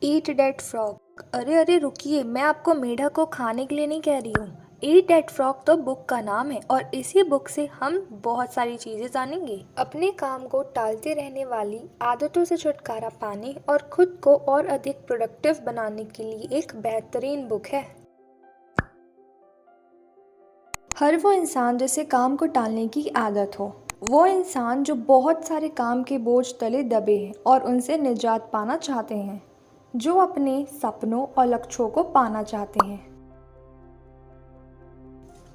ईट date frog. अरे अरे रुकिए, मैं आपको मेढक को खाने के लिए नहीं कह रही हूँ। ईट डेट फ्रॉग तो बुक का नाम है और इसी बुक से हम बहुत सारी चीजें जानेंगे। अपने काम को टालते रहने वाली आदतों से छुटकारा पाने और खुद को और अधिक प्रोडक्टिव बनाने के लिए एक बेहतरीन बुक है। हर वो इंसान जिसे काम को टालने की आदत हो, वो इंसान जो बहुत सारे काम के बोझ तले दबे हैं और उनसे निजात पाना चाहते हैं, जो अपने सपनों और लक्ष्यों को पाना चाहते हैं।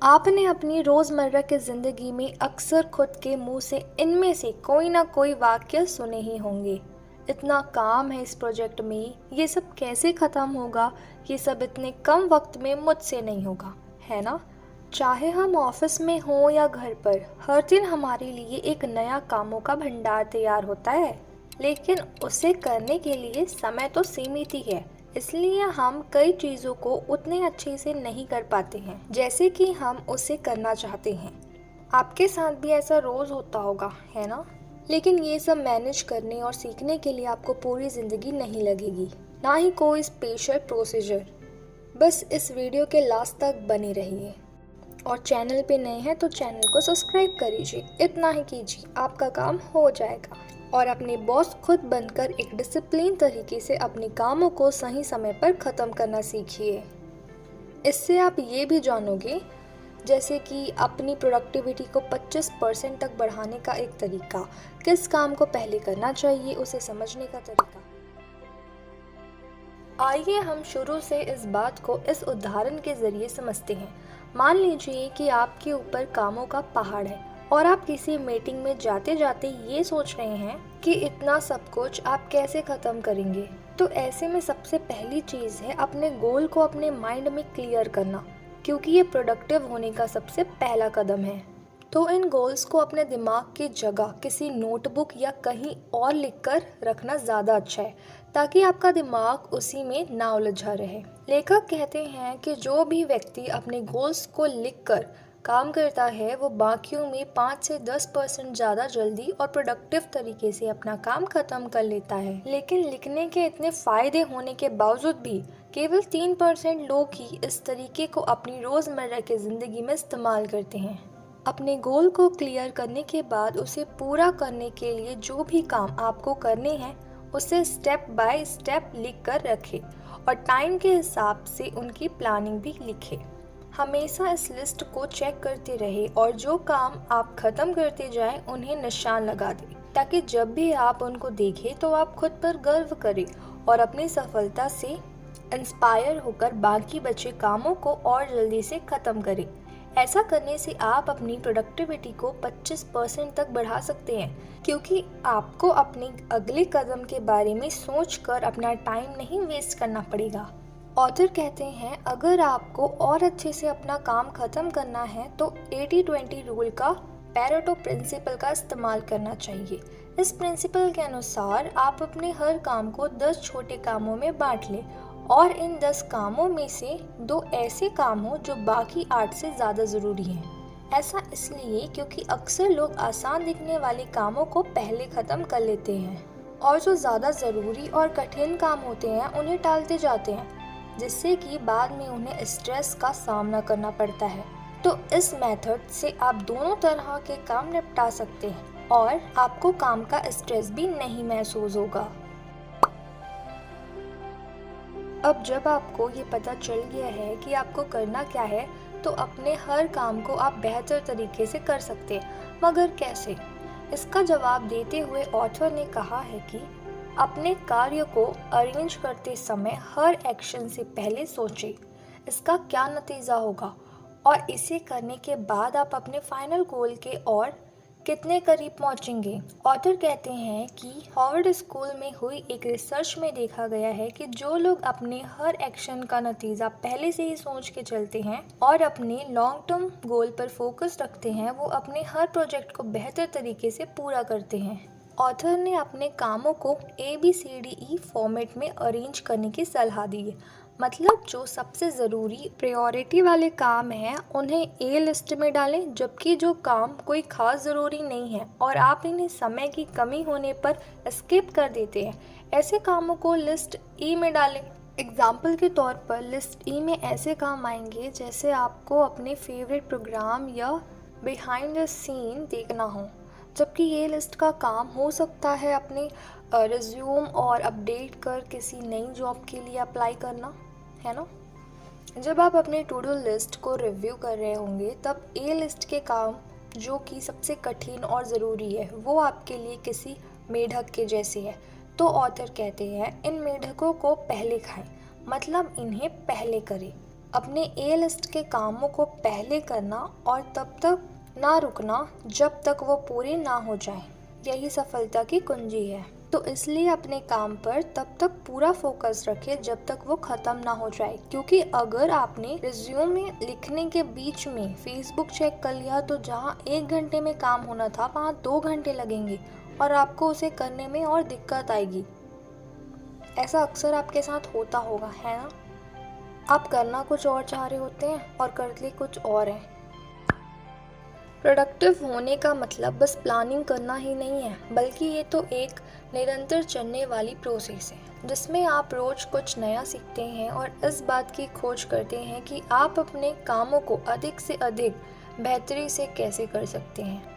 आपने अपनी रोज़मर्रा की ज़िंदगी में अक्सर खुद के मुंह से इनमें से कोई ना कोई वाक्य सुने ही होंगे। इतना काम है इस प्रोजेक्ट में, ये सब कैसे ख़त्म होगा, ये सब इतने कम वक्त में मुझसे नहीं होगा, है ना। चाहे हम ऑफिस में हों या घर पर, हर दिन हमारे लिए एक नया कामों का भंडार तैयार होता है, लेकिन उसे करने के लिए समय तो सीमित ही है। इसलिए हम कई चीज़ों को उतने अच्छे से नहीं कर पाते हैं जैसे कि हम उसे करना चाहते हैं। आपके साथ भी ऐसा रोज़ होता होगा, है ना। लेकिन ये सब मैनेज करने और सीखने के लिए आपको पूरी ज़िंदगी नहीं लगेगी, ना ही कोई स्पेशल प्रोसीजर। बस इस वीडियो के लास्ट तक बने रहिए और चैनल पे नए हैं तो चैनल को सब्सक्राइब कर लीजिए। इतना ही कीजिए, आपका काम हो जाएगा। और अपने बॉस खुद बनकर एक डिसिप्लिन तरीके से अपने कामों को सही समय पर ख़त्म करना सीखिए। इससे आप ये भी जानोगे, जैसे कि अपनी प्रोडक्टिविटी को 25% तक बढ़ाने का एक तरीका, किस काम को पहले करना चाहिए उसे समझने का तरीका। आइए हम शुरू से इस बात को इस उदाहरण के ज़रिए समझते हैं। मान लीजिए कि आपके ऊपर कामों का पहाड़ है और आप किसी मीटिंग में जाते जाते ये सोच रहे हैं कि इतना सब कुछ आप कैसे ख़त्म करेंगे। तो ऐसे में सबसे पहली चीज़ है अपने गोल को अपने माइंड में क्लियर करना, क्योंकि ये प्रोडक्टिव होने का सबसे पहला कदम है। तो इन गोल्स को अपने दिमाग की जगह किसी नोटबुक या कहीं और लिखकर रखना ज़्यादा अच्छा है, ताकि आपका दिमाग उसी में ना उलझा रहे। लेखक कहते हैं कि जो भी व्यक्ति अपने गोल्स को लिखकर काम करता है वो बाकियों में 5 से 10% ज़्यादा जल्दी और प्रोडक्टिव तरीके से अपना काम खत्म कर लेता है। लेकिन लिखने के इतने फ़ायदे होने के बावजूद भी केवल 3% लोग ही इस तरीके को अपनी रोज़मर्रा की ज़िंदगी में इस्तेमाल करते हैं। अपने गोल को क्लियर करने के बाद उसे पूरा करने के लिए जो भी काम आपको करने हैं उसे स्टेप बाय स्टेप लिख कर रखें और टाइम के हिसाब से उनकी प्लानिंग भी लिखें। हमेशा इस लिस्ट को चेक करते रहे और जो काम आप ख़त्म करते जाएं उन्हें निशान लगा दें, ताकि जब भी आप उनको देखें तो आप खुद पर गर्व करें और अपनी सफलता से इंस्पायर होकर बाकी बचे कामों को और जल्दी से ख़त्म करें। ऐसा करने से आप अपनी प्रोडक्टिविटी को 25% तक बढ़ा सकते हैं, क्योंकि आपको अपने अगले कदम के बारे में सोचकर अपना टाइम नहीं वेस्ट करना पड़ेगा। ऑथर कहते हैं, अगर आपको और अच्छे से अपना काम खत्म करना है तो 80-20 रूल का पैरेटो प्रिंसिपल का इस्तेमाल करना चाहिए। इस प्रिंसिपल के अनुसार आप अपने हर काम को 10 छोटे कामों में बांट लें और इन 10 कामों में से 2 ऐसे काम हो जो बाकी 8 से ज़्यादा ज़रूरी हैं। ऐसा इसलिए क्योंकि अक्सर लोग आसान दिखने वाले कामों को पहले ख़त्म कर लेते हैं और जो ज़्यादा ज़रूरी और कठिन काम होते हैं उन्हें टालते जाते हैं, जिससे कि बाद में उन्हें स्ट्रेस का सामना करना पड़ता है। तो इस मेथड से आप दोनों तरह के काम निपटा सकते हैं और आपको काम का स्ट्रेस भी नहीं महसूस होगा। अब जब आपको ये पता चल गया है कि आपको करना क्या है, तो अपने हर काम को आप बेहतर तरीके से कर सकते हैं। मगर कैसे? इसका जवाब देते हुए ऑथर ने कहा है कि अपने कार्य को अरेंज करते समय हर एक्शन से पहले सोचें इसका क्या नतीजा होगा और इसे करने के बाद आप अपने फाइनल गोल के और कितने करीब पहुंचेंगे। ऑथर कहते हैं कि हार्वर्ड स्कूल में हुई एक रिसर्च में देखा गया है कि जो लोग अपने हर एक्शन का नतीजा पहले से ही सोच के चलते हैं और अपने लॉन्ग टर्म गोल पर फोकस रखते हैं, वो अपने हर प्रोजेक्ट को बेहतर तरीके से पूरा करते हैं। ऑथर ने अपने कामों को ABCDE फॉर्मेट में अरेंज करने की सलाह दी है। मतलब जो सबसे ज़रूरी प्रायोरिटी वाले काम हैं उन्हें A लिस्ट में डालें, जबकि जो काम कोई खास ज़रूरी नहीं है और आप इन्हें समय की कमी होने पर स्किप कर देते हैं, ऐसे कामों को लिस्ट E में डालें। एग्जाम्पल के तौर पर लिस्ट E में ऐसे काम आएंगे जैसे आपको अपने फेवरेट प्रोग्राम या बिहाइंड द सीन देखना हो, जबकि ये लिस्ट का काम हो सकता है अपने रिज्यूम और अपडेट कर किसी नई जॉब के लिए अप्लाई करना, है ना। जब आप अपने टू डू लिस्ट को रिव्यू कर रहे होंगे तब ए लिस्ट के काम जो कि सबसे कठिन और ज़रूरी है वो आपके लिए किसी मेढक के जैसे है। तो ऑथर कहते हैं इन मेढकों को पहले खाएं, मतलब इन्हें पहले करें। अपने ए लिस्ट के कामों को पहले करना और तब तक ना रुकना जब तक वो पूरे ना हो जाएं, यही सफलता की कुंजी है। तो इसलिए अपने काम पर तब तक पूरा फोकस रखें जब तक वो ख़त्म ना हो जाए, क्योंकि अगर आपने रिज्यूमे लिखने के बीच में फेसबुक चेक कर लिया तो जहाँ 1 घंटे में काम होना था वहाँ 2 घंटे लगेंगे और आपको उसे करने में और दिक्कत आएगी। ऐसा अक्सर आपके साथ होता होगा, है ना। आप करना कुछ और चाह रहे होते हैं और करते कुछ और हैं। प्रोडक्टिव होने का मतलब बस प्लानिंग करना ही नहीं है, बल्कि ये तो एक निरंतर चलने वाली प्रोसेस है जिसमें आप रोज कुछ नया सीखते हैं और इस बात की खोज करते हैं कि आप अपने कामों को अधिक से अधिक बेहतरी से कैसे कर सकते हैं।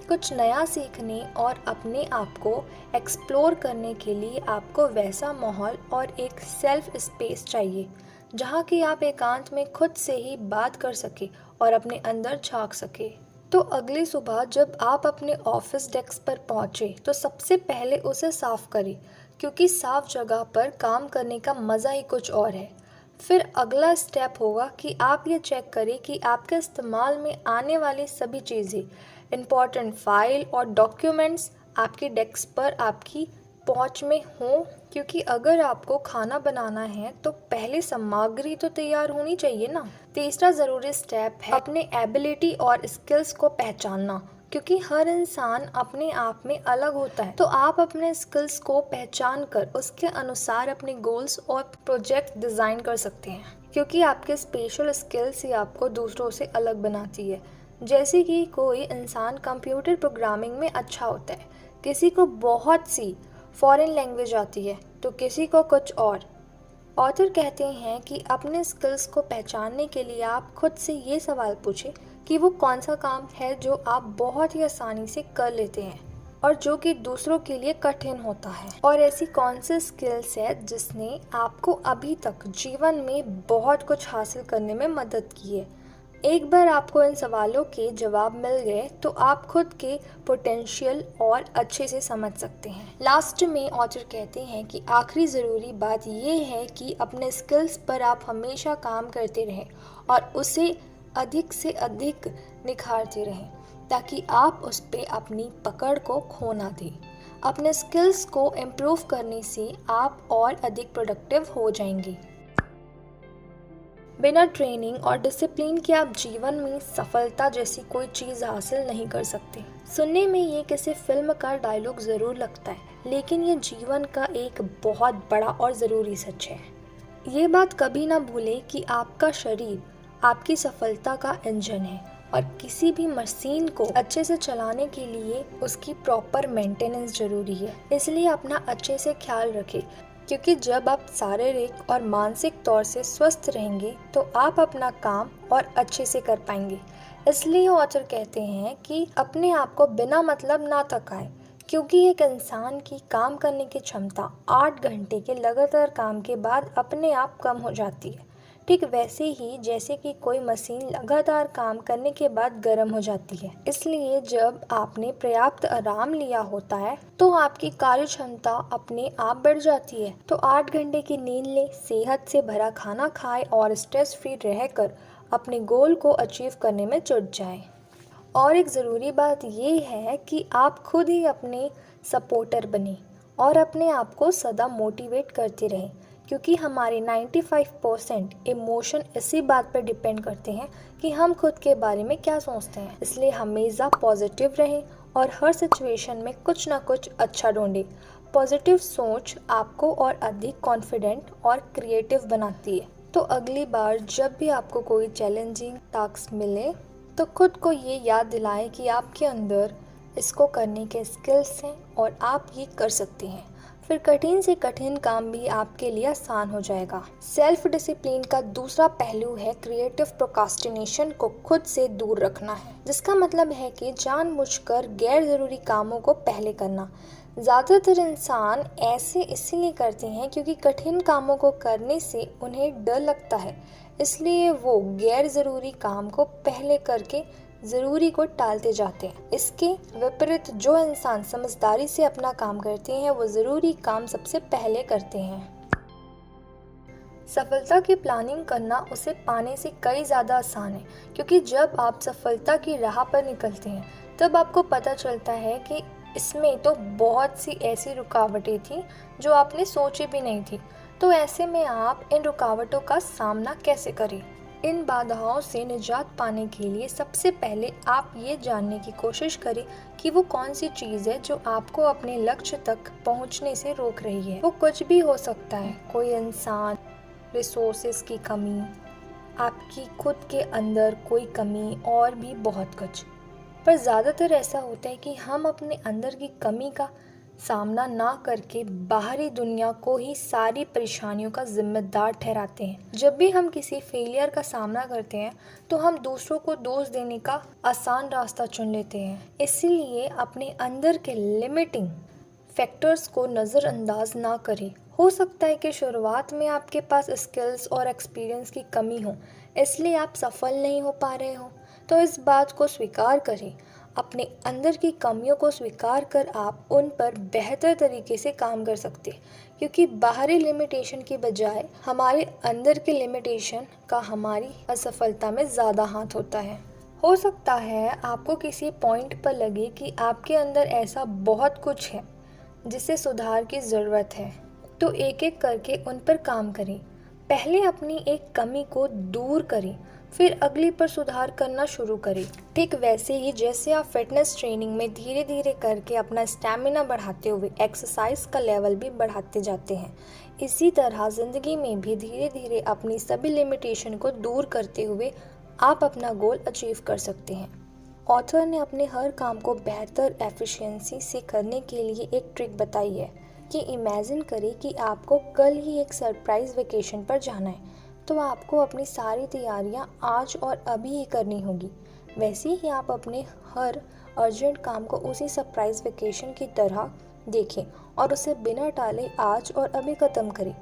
कुछ नया सीखने और अपने आप को एक्सप्लोर करने के लिए आपको वैसा माहौल और एक सेल्फ स्पेस चाहिए जहाँ कि आप एकांत में खुद से ही बात कर सके और अपने अंदर झांक सके। तो अगली सुबह जब आप अपने ऑफिस डेस्क पर पहुंचे तो सबसे पहले उसे साफ करें, क्योंकि साफ जगह पर काम करने का मज़ा ही कुछ और है। फिर अगला स्टेप होगा कि आप ये चेक करें कि आपके इस्तेमाल में आने वाली सभी चीज़ें, इम्पॉर्टेंट फाइल और डॉक्यूमेंट्स आपके डेस्क पर आपकी पहुंच में हो, क्योंकि अगर आपको खाना बनाना है तो पहले सामग्री तो तैयार होनी चाहिए ना। तीसरा ज़रूरी स्टेप है अपने एबिलिटी और स्किल्स को पहचानना, क्योंकि हर इंसान अपने आप में अलग होता है। तो आप अपने स्किल्स को पहचान कर उसके अनुसार अपने गोल्स और प्रोजेक्ट डिज़ाइन कर सकते हैं, क्योंकि आपके स्पेशल स्किल्स ही आपको दूसरों से अलग बनाती है। जैसे कि कोई इंसान कंप्यूटर प्रोग्रामिंग में अच्छा होता है, किसी को बहुत सी फॉरेन लैंग्वेज आती है तो किसी को कुछ और। ऑथर कहते हैं कि अपने स्किल्स को पहचानने के लिए आप खुद से ये सवाल पूछें कि वो कौन सा काम है जो आप बहुत ही आसानी से कर लेते हैं और जो कि दूसरों के लिए कठिन होता है, और ऐसी कौन सी स्किल्स है जिसने आपको अभी तक जीवन में बहुत कुछ हासिल करने में मदद की है। एक बार आपको इन सवालों के जवाब मिल गए तो आप खुद के पोटेंशियल और अच्छे से समझ सकते हैं। लास्ट में ऑथर कहते हैं कि आखिरी ज़रूरी बात यह है कि अपने स्किल्स पर आप हमेशा काम करते रहें और उसे अधिक से अधिक निखारते रहें, ताकि आप उस पर अपनी पकड़ को खो ना दें। अपने स्किल्स को इम्प्रूव करने से आप और अधिक प्रोडक्टिव हो जाएंगे। बिना ट्रेनिंग और डिसिप्लिन के आप जीवन में सफलता जैसी कोई चीज़ हासिल नहीं कर सकते। सुनने में ये किसी फिल्म का डायलॉग ज़रूर लगता है, लेकिन ये जीवन का एक बहुत बड़ा और ज़रूरी सच है। ये बात कभी ना भूलें कि आपका शरीर आपकी सफलता का इंजन है और किसी भी मशीन को अच्छे से चलाने के लिए उसकी प्रॉपर मेंटेनेंस ज़रूरी है। इसलिए अपना अच्छे से ख्याल रखें, क्योंकि जब आप शारीरिक और मानसिक तौर से स्वस्थ रहेंगे तो आप अपना काम और अच्छे से कर पाएंगे। इसलिए ऑथर कहते हैं कि अपने आप को बिना मतलब ना थकाएं, क्योंकि एक इंसान की काम करने की क्षमता 8 घंटे के लगातार काम के बाद अपने आप कम हो जाती है। ठीक वैसे ही जैसे कि कोई मशीन लगातार काम करने के बाद गर्म हो जाती है। इसलिए जब आपने पर्याप्त आराम लिया होता है तो आपकी कार्य क्षमता अपने आप बढ़ जाती है। तो 8 घंटे की नींद लें, सेहत से भरा खाना खाएं और स्ट्रेस फ्री रहकर अपने गोल को अचीव करने में जुट जाएं। और एक ज़रूरी बात ये है कि आप खुद ही अपने सपोर्टर बने और अपने आप को सदा मोटिवेट करते रहें, क्योंकि हमारे 95% इमोशन इसी बात पर डिपेंड करते हैं कि हम खुद के बारे में क्या सोचते हैं। इसलिए हमेशा पॉजिटिव रहें और हर सिचुएशन में कुछ ना कुछ अच्छा ढूंढे। पॉजिटिव सोच आपको और अधिक कॉन्फिडेंट और क्रिएटिव बनाती है। तो अगली बार जब भी आपको कोई चैलेंजिंग टास्क मिले तो खुद को ये याद दिलाएं कि आपके अंदर इसको करने के स्किल्स हैं और आप ये कर सकते हैं। फिर कठिन से कठिन काम भी आपके लिए आसान हो जाएगा। सेल्फ डिसिप्लिन का दूसरा पहलू है क्रिएटिव प्रोक्रास्टिनेशन को खुद से दूर रखना है, जिसका मतलब है कि जानबूझकर गैर जरूरी कामों को पहले करना। ज़्यादातर इंसान ऐसे इसीलिए करते हैं क्योंकि कठिन कामों को करने से उन्हें डर लगता है, इसलिए वो गैर ज़रूरी काम को पहले करके ज़रूरी को टालते जाते हैं। इसके विपरीत जो इंसान समझदारी से अपना काम करते हैं वो ज़रूरी काम सबसे पहले करते हैं। सफलता की प्लानिंग करना उसे पाने से कई ज़्यादा आसान है, क्योंकि जब आप सफलता की राह पर निकलते हैं तब आपको पता चलता है कि इसमें तो बहुत सी ऐसी रुकावटें थी जो आपने सोची भी नहीं थी। तो ऐसे में आप इन रुकावटों का सामना कैसे करें? इन बाधाओं से निजात पाने के लिए सबसे पहले आप ये जानने की कोशिश करें कि वो कौन सी चीज़ है जो आपको अपने लक्ष्य तक पहुंचने से रोक रही है। वो कुछ भी हो सकता है, कोई इंसान, रिसोर्सेज की कमी, आपकी खुद के अंदर कोई कमी और भी बहुत कुछ। पर ज़्यादातर ऐसा होता है कि हम अपने अंदर की कमी का सामना ना करके बाहरी दुनिया को ही सारी परेशानियों का जिम्मेदार ठहराते हैं। जब भी हम किसी फेलियर का सामना करते हैं तो हम दूसरों को दोष देने का आसान रास्ता चुन लेते हैं। इसीलिए अपने अंदर के लिमिटिंग फैक्टर्स को नज़रअंदाज ना करें। हो सकता है कि शुरुआत में आपके पास स्किल्स और एक्सपीरियंस की कमी हो, इसलिए आप सफल नहीं हो पा रहे हो। तो इस बात को स्वीकार करें। अपने अंदर की कमियों को स्वीकार कर आप उन पर बेहतर तरीके से काम कर सकते हैं, क्योंकि बाहरी लिमिटेशन की बजाय हमारे अंदर के लिमिटेशन का हमारी असफलता में ज़्यादा हाथ होता है। हो सकता है आपको किसी पॉइंट पर लगे कि आपके अंदर ऐसा बहुत कुछ है जिसे सुधार की ज़रूरत है, तो एक एक करके उन पर काम करें। पहले अपनी एक कमी को दूर करें, फिर अगली पर सुधार करना शुरू करें। ठीक वैसे ही जैसे आप फिटनेस ट्रेनिंग में धीरे धीरे करके अपना स्टैमिना बढ़ाते हुए एक्सरसाइज का लेवल भी बढ़ाते जाते हैं, इसी तरह ज़िंदगी में भी धीरे धीरे अपनी सभी लिमिटेशन को दूर करते हुए आप अपना गोल अचीव कर सकते हैं। ऑथर ने अपने हर काम को बेहतर एफिशिएंसी से करने के लिए एक ट्रिक बताई है कि इमेजिन करें कि आपको कल ही एक सरप्राइज वेकेशन पर जाना है, तो आपको अपनी सारी तैयारियां आज और अभी ही करनी होगी। वैसे ही आप अपने हर अर्जेंट काम को उसी सरप्राइज वेकेशन की तरह देखें और उसे बिना टाले आज और अभी ख़त्म करें।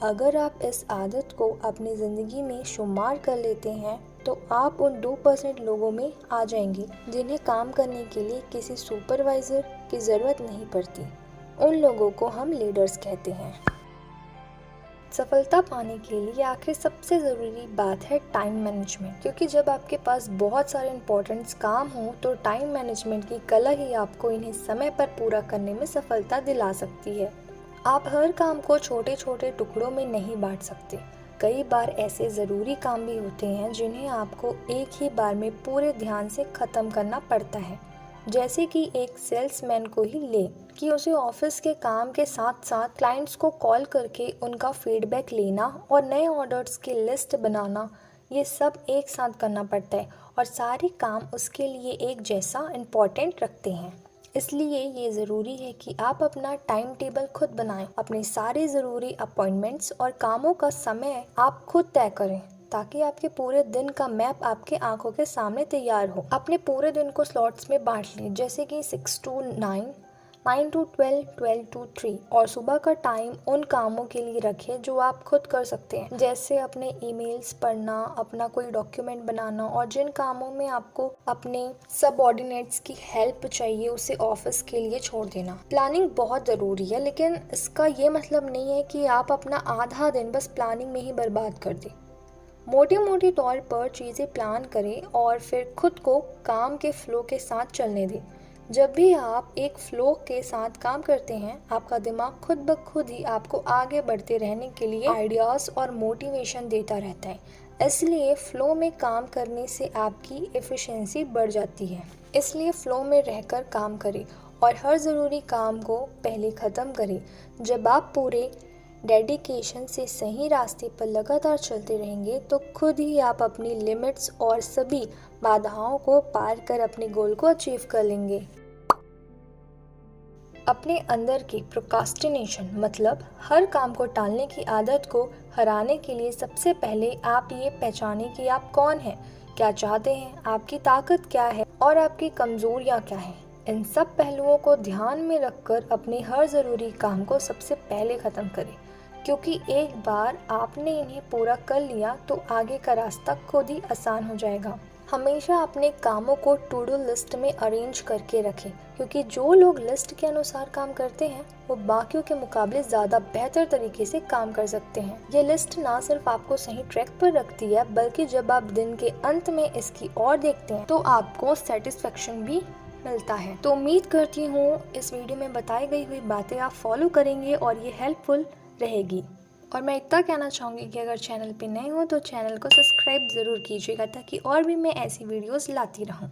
अगर आप इस आदत को अपनी ज़िंदगी में शुमार कर लेते हैं तो आप उन 2% लोगों में आ जाएंगे जिन्हें काम करने के लिए किसी सुपरवाइज़र की ज़रूरत नहीं पड़ती। उन लोगों को हम लीडर्स कहते हैं। सफलता पाने के लिए आखिर सबसे ज़रूरी बात है टाइम मैनेजमेंट, क्योंकि जब आपके पास बहुत सारे इम्पोर्टेंट्स काम हो तो टाइम मैनेजमेंट की कला ही आपको इन्हें समय पर पूरा करने में सफलता दिला सकती है। आप हर काम को छोटे छोटे टुकड़ों में नहीं बांट सकते। कई बार ऐसे ज़रूरी काम भी होते हैं जिन्हें आपको एक ही बार में पूरे ध्यान से ख़त्म करना पड़ता है। जैसे कि एक सेल्समैन को ही ले कि उसे ऑफिस के काम के साथ साथ क्लाइंट्स को कॉल करके उनका फीडबैक लेना और नए ऑर्डर्स की लिस्ट बनाना, ये सब एक साथ करना पड़ता है और सारे काम उसके लिए एक जैसा इम्पोर्टेंट रखते हैं। इसलिए ये ज़रूरी है कि आप अपना टाइम टेबल खुद बनाएं। अपने सारे ज़रूरी अपॉइंटमेंट्स और कामों का समय आप खुद तय करें ताकि आपके पूरे दिन का मैप आपके आंखों के सामने तैयार हो। अपने पूरे दिन को स्लॉट्स में बांट लें, जैसे कि 6 to 9, 9 to 12, 12 to 3 और सुबह का टाइम उन कामों के लिए रखें जो आप खुद कर सकते हैं, जैसे अपने ईमेल्स पढ़ना, अपना कोई डॉक्यूमेंट बनाना, और जिन कामों में आपको अपने सबऑर्डिनेट्स की हेल्प चाहिए उसे ऑफिस के लिए छोड़ देना। प्लानिंग बहुत ज़रूरी है, लेकिन इसका ये मतलब नहीं है कि आप अपना आधा दिन बस प्लानिंग में ही बर्बाद कर दें। मोटे मोटे तौर पर चीज़ें प्लान करें और फिर खुद को काम के फ्लो के साथ चलने दें। जब भी आप एक फ्लो के साथ काम करते हैं, आपका दिमाग खुद ब खुद ही आपको आगे बढ़ते रहने के लिए आइडियाज़ और मोटिवेशन देता रहता है। इसलिए फ्लो में काम करने से आपकी एफिशिएंसी बढ़ जाती है। इसलिए फ्लो में रहकर काम करें और हर ज़रूरी काम को पहले ख़त्म करें। जब आप पूरे डेडिकेशन से सही रास्ते पर लगातार चलते रहेंगे तो खुद ही आप अपनी लिमिट्स और सभी बाधाओं को पार कर अपने गोल को अचीव कर लेंगे। अपने अंदर की प्रोक्रास्टिनेशन मतलब हर काम को टालने की आदत को हराने के लिए सबसे पहले आप ये पहचानें कि आप कौन हैं, क्या चाहते हैं, आपकी ताकत क्या है और आपकी कमजोरियां क्या हैं। इन सब पहलुओं को ध्यान में रखकर अपने हर ज़रूरी काम को सबसे पहले ख़त्म करें, क्योंकि एक बार आपने इन्हें पूरा कर लिया तो आगे का रास्ता खुद ही आसान हो जाएगा। हमेशा अपने कामों को टू डू लिस्ट में अरेंज करके रखें, क्योंकि जो लोग लिस्ट के अनुसार काम करते हैं वो बाकियों के मुकाबले ज़्यादा बेहतर तरीके से काम कर सकते हैं। ये लिस्ट ना सिर्फ आपको सही ट्रैक पर रखती है, बल्कि जब आप दिन के अंत में इसकी ओर देखते हैं तो आपको सेटिस्फेक्शन भी मिलता है। तो उम्मीद करती हूँ इस वीडियो में बताई गई हुई बातें आप फॉलो करेंगे और ये हेल्पफुल रहेगी। और मैं इतना कहना चाहूँगी कि अगर चैनल पे नए हो तो चैनल को सब्सक्राइब ज़रूर कीजिएगा, ताकि और भी मैं ऐसी वीडियोस लाती रहूँ।